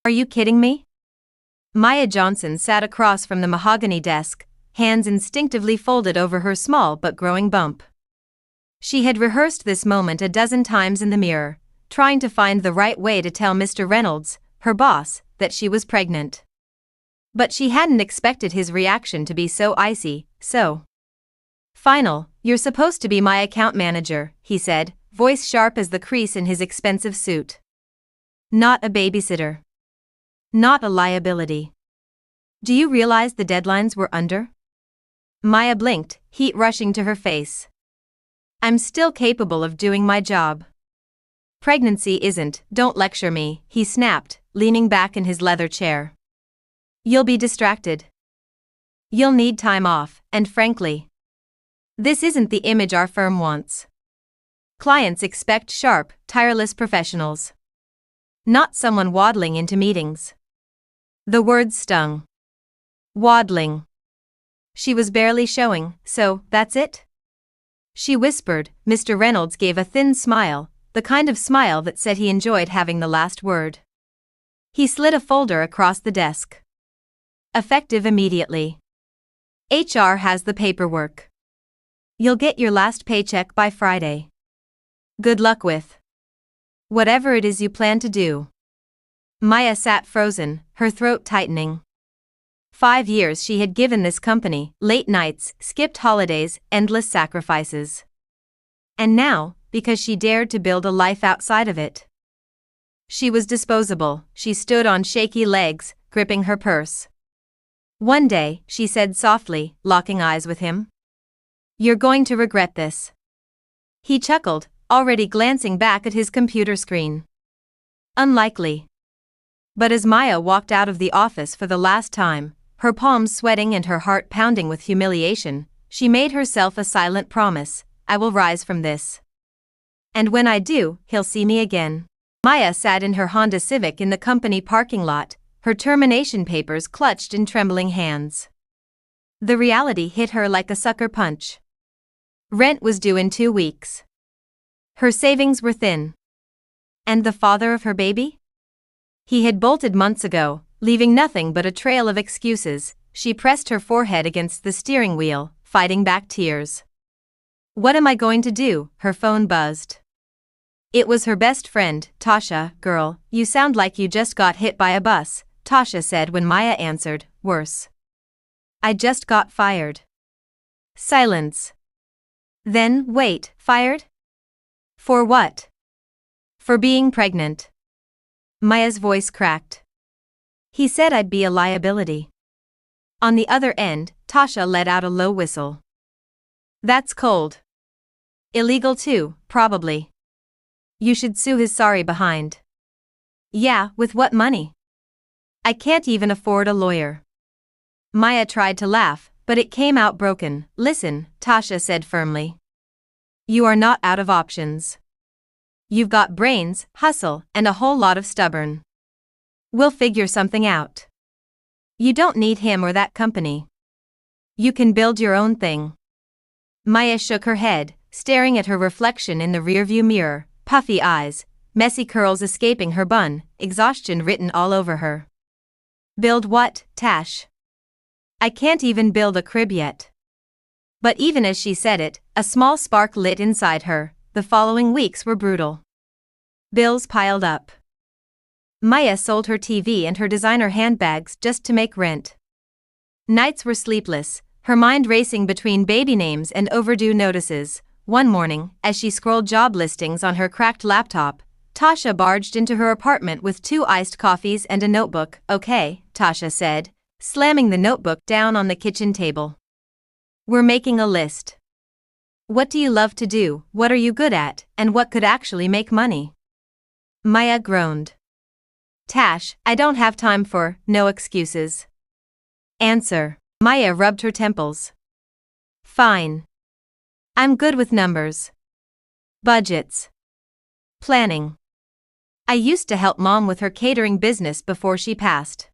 Are you kidding me? Maya Johnson sat across from the mahogany desk, hands instinctively folded over her small but growing bump. She had rehearsed this moment a dozen times in the mirror, trying to find the right way to tell Mr. Reynolds, her boss, that she was pregnant. But she hadn't expected his reaction to be so icy, so final. "You're supposed to be my account manager," he said, voice sharp as the crease in his expensive suit. "Not a babysitter. Not a liability. Do you realize the deadlines we're under?" Maya blinked, heat rushing to her face. "I'm still capable of doing my job." "Pregnancy isn't, don't lecture me," he snapped, leaning back in his leather chair. "You'll be distracted. You'll need time off, and frankly, this isn't the image our firm wants. Clients expect sharp, tireless professionals. Not someone waddling into meetings." The words stung. Waddling. She was barely showing, "So, that's it?" she whispered. Mr. Reynolds gave a thin smile, the kind of smile that said he enjoyed having the last word. He slid a folder across the desk. "Effective immediately. HR has the paperwork. You'll get your last paycheck by Friday. Good luck with whatever it is you plan to do." Maya sat frozen, her throat tightening. 5 years she had given this company, late nights, skipped holidays, endless sacrifices. And now, because she dared to build a life outside of it, she was disposable. She stood on shaky legs, gripping her purse. "One day," she said softly, locking eyes with him, "you're going to regret this." He chuckled, already glancing back at his computer screen. Unlikely. But as Maya walked out of the office for the last time, her palms sweating and her heart pounding with humiliation, she made herself a silent promise: "I will rise from this. And when I do, he'll see me again." Maya sat in her Honda Civic in the company parking lot, her termination papers clutched in trembling hands. The reality hit her like a sucker punch. Rent was due in 2 weeks. Her savings were thin. And the father of her baby? He had bolted months ago, leaving nothing but a trail of excuses. She pressed her forehead against the steering wheel, fighting back tears. "What am I going to do?" Her phone buzzed. It was her best friend, Tasha. "Girl, you sound like you just got hit by a bus," Tasha said when Maya answered, "Worse. I just got fired." Silence. Then, "Wait, fired? For what?" "For being pregnant." Maya's voice cracked. "He said I'd be a liability." On the other end, Tasha let out a low whistle. "That's cold. Illegal too, probably. You should sue his sorry behind." "Yeah, with what money? I can't even afford a lawyer." Maya tried to laugh, but it came out broken. "Listen," Tasha said firmly. "You are not out of options. You've got brains, hustle, and a whole lot of stubborn. We'll figure something out. You don't need him or that company. You can build your own thing." Maya shook her head, staring at her reflection in the rearview mirror, puffy eyes, messy curls escaping her bun, exhaustion written all over her. "Build what, Tash? I can't even build a crib yet." But even as she said it, a small spark lit inside her. The following weeks were brutal. Bills piled up. Maya sold her TV and her designer handbags just to make rent. Nights were sleepless, her mind racing between baby names and overdue notices. One morning, as she scrolled job listings on her cracked laptop, Tasha barged into her apartment with 2 iced coffees and a notebook. "Okay," Tasha said, slamming the notebook down on the kitchen table. "We're making a list. What do you love to do, what are you good at, and what could actually make money?" Maya groaned. "Tash, I don't have time for no excuses." "Answer." Maya rubbed her temples. "Fine. I'm good with numbers. Budgets. Planning. I used to help Mom with her catering business before she passed."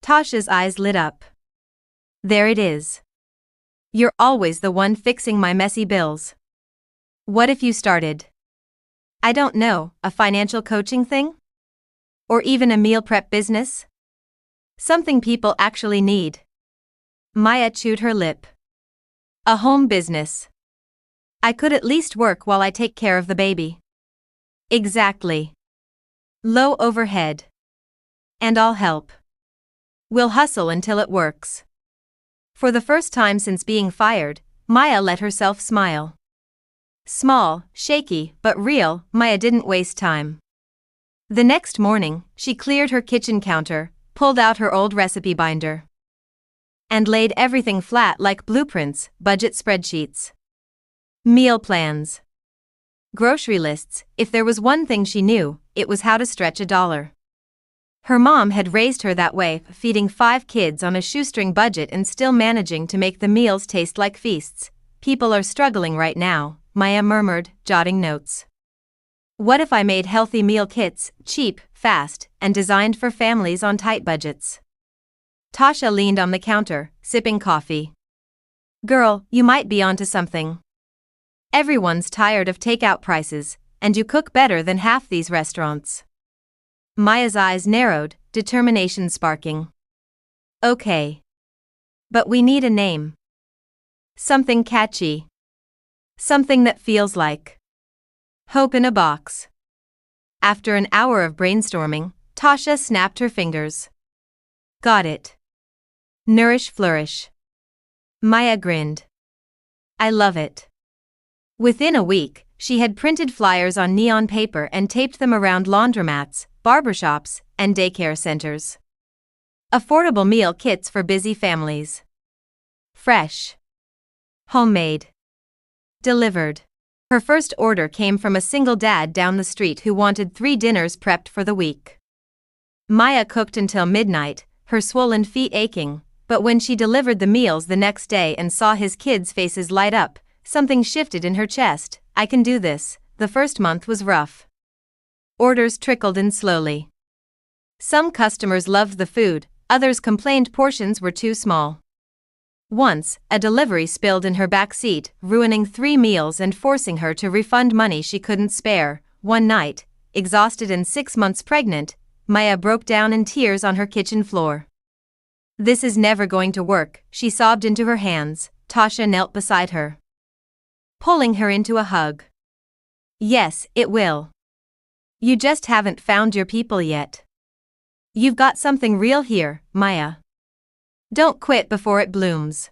Tasha's eyes lit up. "There it is. You're always the one fixing my messy bills. What if you started, I don't know, a financial coaching thing?" Or even a meal prep business? Something people actually need. Maya chewed her lip. A home business. I could at least work while I take care of the baby. Exactly. Low overhead. And I'll help. We'll hustle until it works. For the first time since being fired, Maya let herself smile. Small, shaky, but real, Maya didn't waste time. The next morning, she cleared her kitchen counter, pulled out her old recipe binder, and laid everything flat like blueprints, budget spreadsheets, meal plans, grocery lists. If there was one thing she knew, it was how to stretch $1. Her mom had raised her that way, feeding 5 kids on a shoestring budget and still managing to make the meals taste like feasts. People are struggling right now, Maya murmured, jotting notes. What if I made healthy meal kits, cheap, fast, and designed for families on tight budgets? Tasha leaned on the counter, sipping coffee. Girl, you might be onto something. Everyone's tired of takeout prices, and you cook better than half these restaurants. Maya's eyes narrowed, determination sparking. Okay. But we need a name. Something catchy. Something that feels like hope in a box. After an hour of brainstorming, Tasha snapped her fingers. Got it. Nourish Flourish. Maya grinned. I love it. Within a week, she had printed flyers on neon paper and taped them around laundromats, barbershops, and daycare centers. Affordable meal kits for busy families. Fresh. Homemade. Delivered. Her first order came from a single dad down the street who wanted 3 dinners prepped for the week. Maya cooked until midnight, her swollen feet aching, but when she delivered the meals the next day and saw his kids' faces light up, something shifted in her chest. I can do this. The first month was rough. Orders trickled in slowly. Some customers loved the food, others complained portions were too small. Once, a delivery spilled in her back seat, ruining 3 meals and forcing her to refund money she couldn't spare. One night, exhausted and 6 months pregnant, Maya broke down in tears on her kitchen floor. This is never going to work, she sobbed into her hands. Tasha knelt beside her, pulling her into a hug. Yes, it will. You just haven't found your people yet. You've got something real here, Maya. Don't quit before it blooms.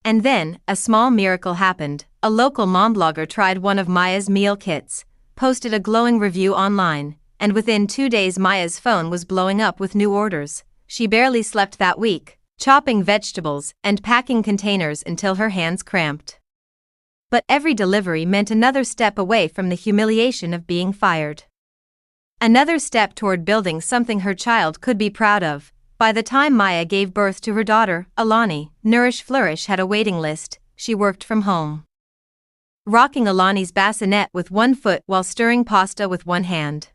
And then, a small miracle happened. A local mom blogger tried one of Maya's meal kits, posted a glowing review online, and within 2 days Maya's phone was blowing up with new orders. She barely slept that week, chopping vegetables and packing containers until her hands cramped. But every delivery meant another step away from the humiliation of being fired. Another step toward building something her child could be proud of. By the time Maya gave birth to her daughter, Alani, Nourish Flourish had a waiting list. She worked from home, rocking Alani's bassinet with one foot while stirring pasta with one hand.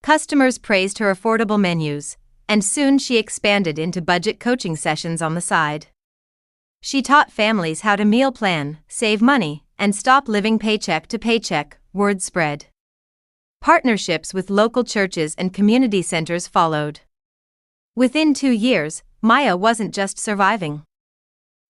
Customers praised her affordable menus, and soon she expanded into budget coaching sessions on the side. She taught families how to meal plan, save money, and stop living paycheck to paycheck. Word spread. Partnerships with local churches and community centers followed. Within 2 years, Maya wasn't just surviving.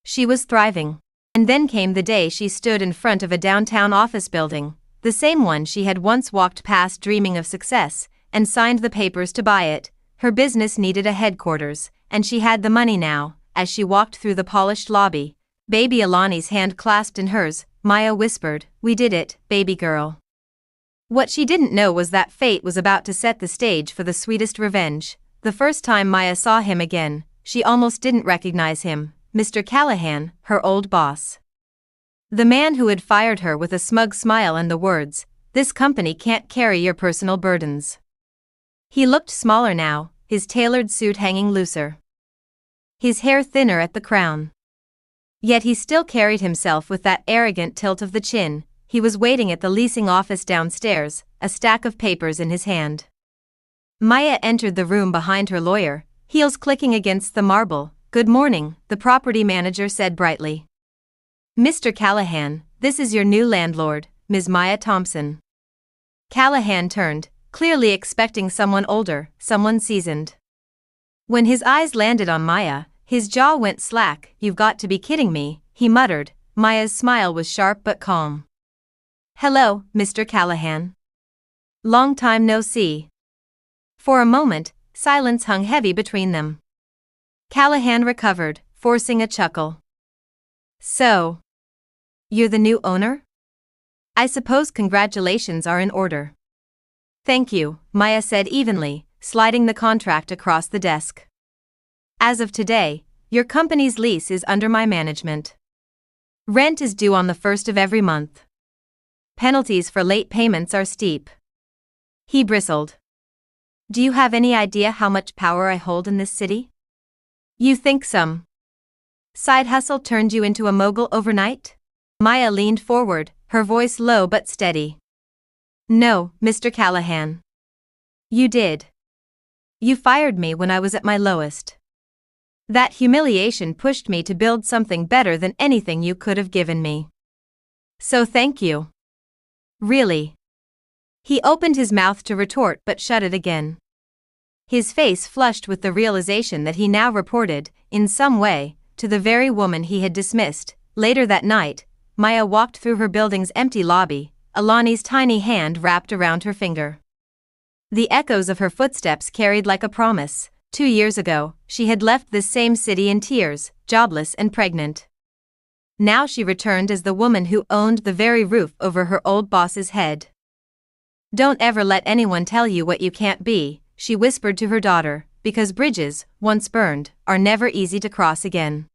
She was thriving. And then came the day she stood in front of a downtown office building, the same one she had once walked past dreaming of success, and signed the papers to buy it. Her business needed a headquarters, and she had the money now. As she walked through the polished lobby, baby Alani's hand clasped in hers, Maya whispered, "We did it, baby girl." What she didn't know was that fate was about to set the stage for the sweetest revenge. The first time Maya saw him again, she almost didn't recognize him. Mr. Callahan, her old boss. The man who had fired her with a smug smile and the words, "This company can't carry your personal burdens." He looked smaller now, his tailored suit hanging looser, his hair thinner at the crown. Yet he still carried himself with that arrogant tilt of the chin. He was waiting at the leasing office downstairs, a stack of papers in his hand. Maya entered the room behind her lawyer, heels clicking against the marble. "Good morning," the property manager said brightly. "Mr. Callahan, this is your new landlord, Ms. Maya Thompson." Callahan turned, clearly expecting someone older, someone seasoned. When his eyes landed on Maya, his jaw went slack. "You've got to be kidding me," he muttered. Maya's smile was sharp but calm. "Hello, Mr. Callahan. Long time no see." For a moment, silence hung heavy between them. Callahan recovered, forcing a chuckle. "So, you're the new owner? I suppose congratulations are in order." "Thank you," Maya said evenly, sliding the contract across the desk. "As of today, your company's lease is under my management. Rent is due on the 1st of every month. Penalties for late payments are steep." He bristled. "Do you have any idea how much power I hold in this city? You think some side hustle turned you into a mogul overnight?" Maya leaned forward, her voice low but steady. "No, Mr. Callahan. You did. You fired me when I was at my lowest. That humiliation pushed me to build something better than anything you could have given me. So thank you. Really." He opened his mouth to retort but shut it again. His face flushed with the realization that he now reported, in some way, to the very woman he had dismissed. Later that night, Maya walked through her building's empty lobby, Alani's tiny hand wrapped around her finger. The echoes of her footsteps carried like a promise. 2 years ago, she had left this same city in tears, jobless and pregnant. Now she returned as the woman who owned the very roof over her old boss's head. "Don't ever let anyone tell you what you can't be," she whispered to her daughter, "because bridges, once burned, are never easy to cross again.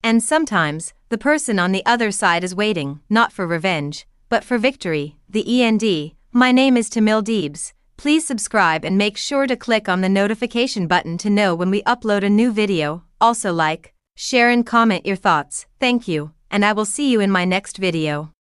And sometimes, the person on the other side is waiting, not for revenge, but for victory." The end. My name is Temille Deebs. Please subscribe and make sure to click on the notification button to know when we upload a new video. Also like, share and comment your thoughts. Thank you, and I will see you in my next video.